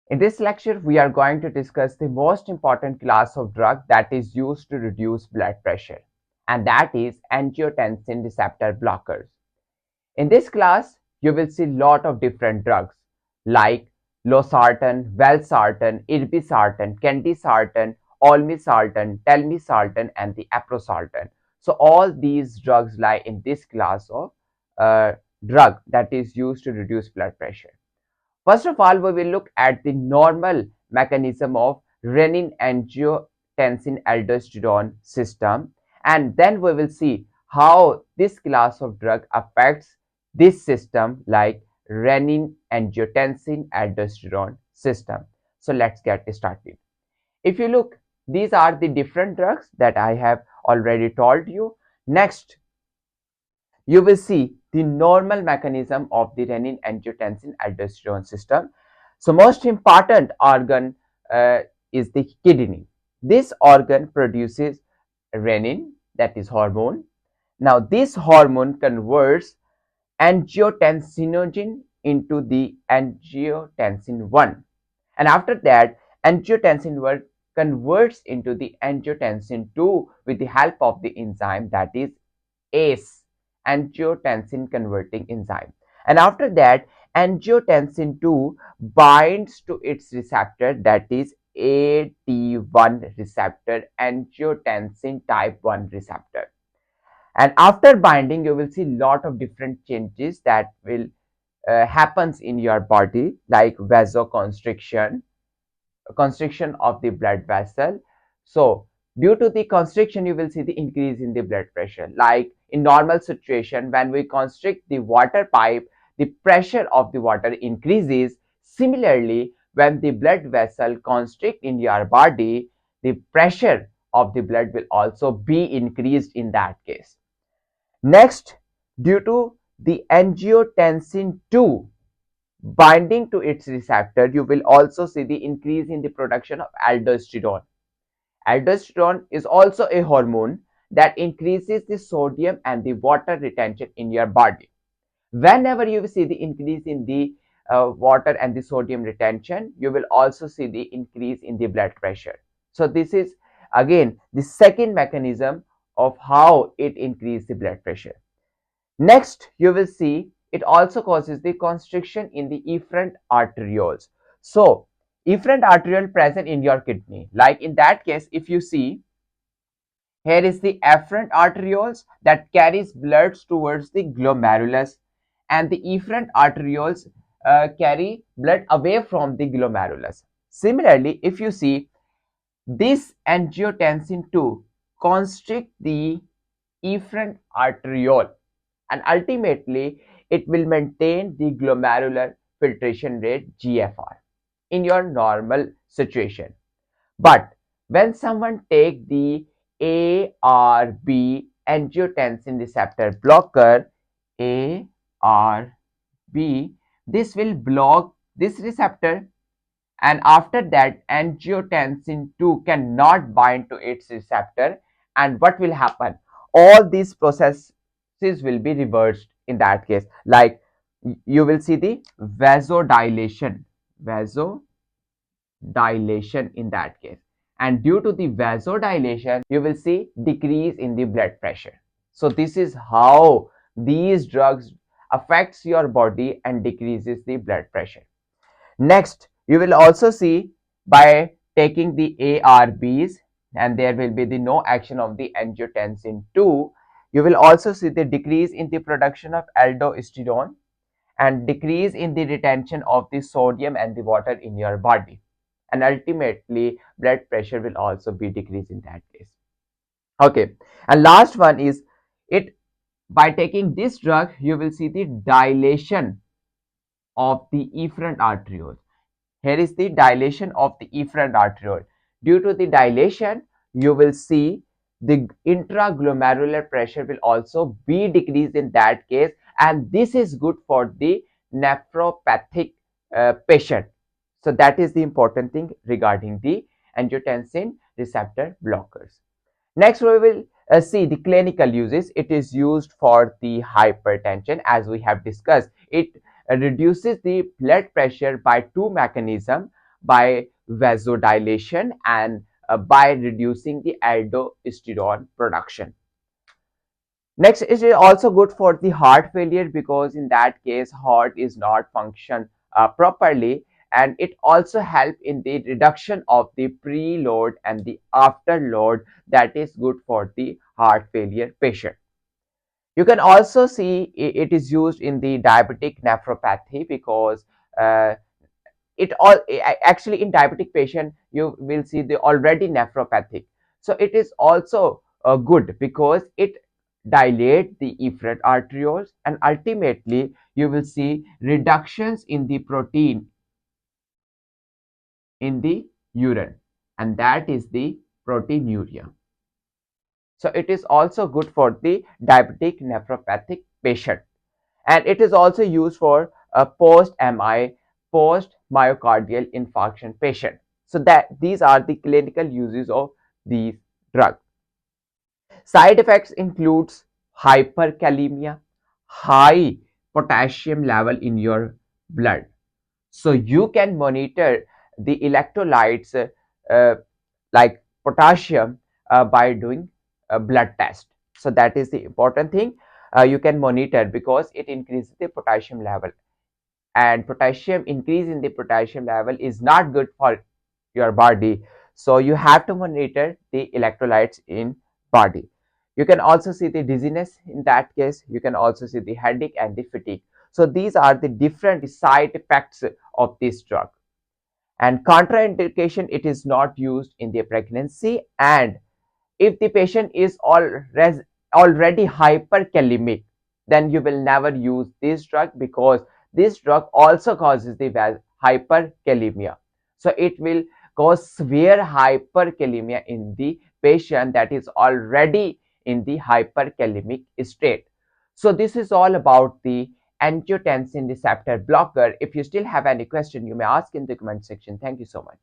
In this lecture, we are going to discuss the most important class of drug that is used to reduce blood pressure, and that is angiotensin receptor blockers. In this class, you will see lot of different drugs like Losartan, Valsartan, Irbesartan, Candesartan, Olmesartan, Telmisartan, and the Irbesartan. So all these drugs lie in this class of uh, drug that is used to reduce blood pressure. First of all, we will look at the normal mechanism of renin angiotensin aldosterone system, and then we will see how this class of drug affects this system like renin angiotensin aldosterone system. So let's get started. If you look, these are the different drugs that I have already told you. Next, you will see the normal mechanism of the renin angiotensin aldosterone system. So most important organ is the kidney. This organ produces renin, that is hormone. Now this hormone converts angiotensinogen into the angiotensin 1, and after that angiotensin 1 converts into the angiotensin 2 with the help of the enzyme that is ACE, angiotensin converting enzyme. And after that, angiotensin 2 binds to its receptor, that is AT1 receptor, angiotensin type 1 receptor. And after binding, you will see lot of different changes that will happens in your body, like vasoconstriction, constriction of the blood vessel. So due to the constriction, you will see the increase in the blood pressure. Like in normal situation, when we constrict the water pipe, the pressure of the water increases. Similarly, when the blood vessel constrict in your body, the pressure of the blood will also be increased in that case. Next, due to the angiotensin 2 binding to its receptor, you will also see the increase in the production of aldosterone. Aldosterone is also a hormone that increases the sodium and the water retention in your body. Whenever you see the increase in the water and the sodium retention, you will also see the increase in the blood pressure. So this is again the second mechanism of how it increases the blood pressure. Next, you will see it also causes the constriction in the efferent arterioles. So, efferent arteriole present in your kidney. Like in that case, if you see, here is the afferent arterioles that carries blood towards the glomerulus, and the efferent arterioles carry blood away from the glomerulus. Similarly, if you see, this angiotensin 2 constrict the efferent arteriole, and ultimately it will maintain the glomerular filtration rate GFR in your normal situation. But when someone take the ARB, angiotensin receptor blocker, ARB, this will block this receptor, and after that angiotensin 2 cannot bind to its receptor, and what will happen, all these processes will be reversed in that case. Like you will see the vasodilation in that case, and due to the vasodilation you will see decrease in the blood pressure. So this is how these drugs affects your body and decreases the blood pressure. Next, you will also see by taking the ARBs, and there will be the no action of the angiotensin 2, you will also see the decrease in the production of aldosterone and decrease in the retention of the sodium and the water in your body. And ultimately, blood pressure will also be decreased in that case. Okay, and last one is it, by taking this drug, you will see the dilation of the efferent arteriole. Here is the dilation of the efferent arteriole. Due to the dilation, you will see the intraglomerular pressure will also be decreased in that case, and this is good for the nephropathic patient. So that is the important thing regarding the angiotensin receptor blockers. Next, we will see the clinical uses. It is used for the hypertension, as we have discussed. It reduces the blood pressure by two mechanisms. by vasodilation and by reducing the aldosterone production. Next, it is also good for the heart failure because in that case, heart is not function properly, and it also help in the reduction of the preload and the afterload that is good for the heart failure patient. You can also see it is used in the diabetic nephropathy because uh, it all actually in diabetic patient you will see the already nephropathic, so it is also good because it dilate the efferent arterioles, and ultimately you will see reductions in the protein in the urine, and that is the proteinuria. So it is also good for the diabetic nephropathic patient, and it is also used for a post MI, post myocardial infarction patient. So that these are the clinical uses of these drugs. Side effects includes hyperkalemia, high potassium level in your blood. So you can monitor the electrolytes like potassium by doing a blood test. So that is the important thing. You can monitor because it increases the potassium level, and potassium increase in the potassium level is not good for your body. So you have to monitor the electrolytes in body. You can also see the dizziness in that case. You can also see the headache and the fatigue. So these are the different side effects of this drug. And contraindication, it is not used in the pregnancy, and if the patient is already hyperkalemic, then you will never use this drug because this drug also causes the hyperkalemia. So it will cause severe hyperkalemia in the patient that is already in the hyperkalemic state. So this is all about the angiotensin receptor blocker. If you still have any question, you may ask in the comment section. Thank you so much.